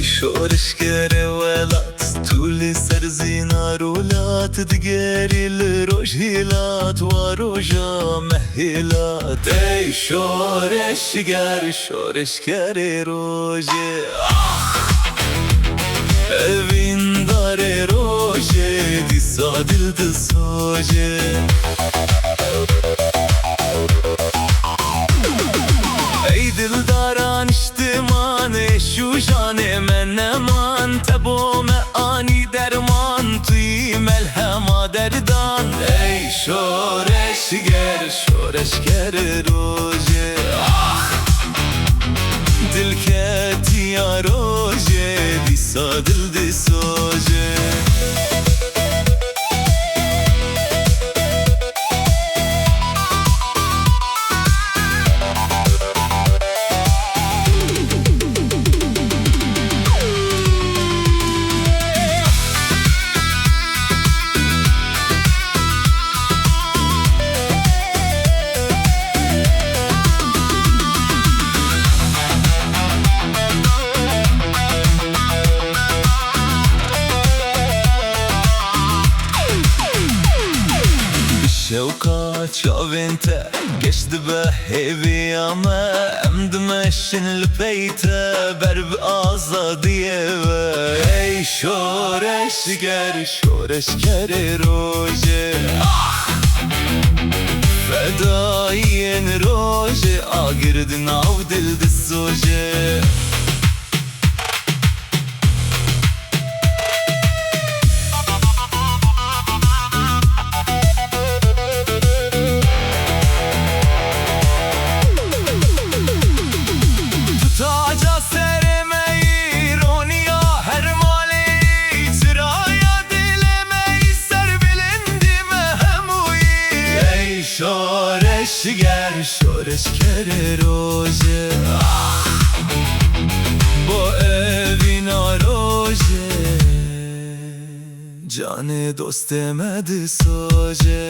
شورش كره ولات طول سر زينار ولات دقاري الرجهيلات وروجا مهيلات اي شورش كره روجه evin dare roje di sadildi soje ey dildaran iştiman şu jane meneman tebo me ani derman tuy melhema derdan ey şoreş ger roje dil keti ya roje di sadildi soje شوقات شافنته geçti be hevi ama emdmeşin lpeyte berb azadiye ve ey şoreş ger roje fedaiyen roje agirdin avdildi soje şoreş ger roje bo evin roje cane dost demedi soje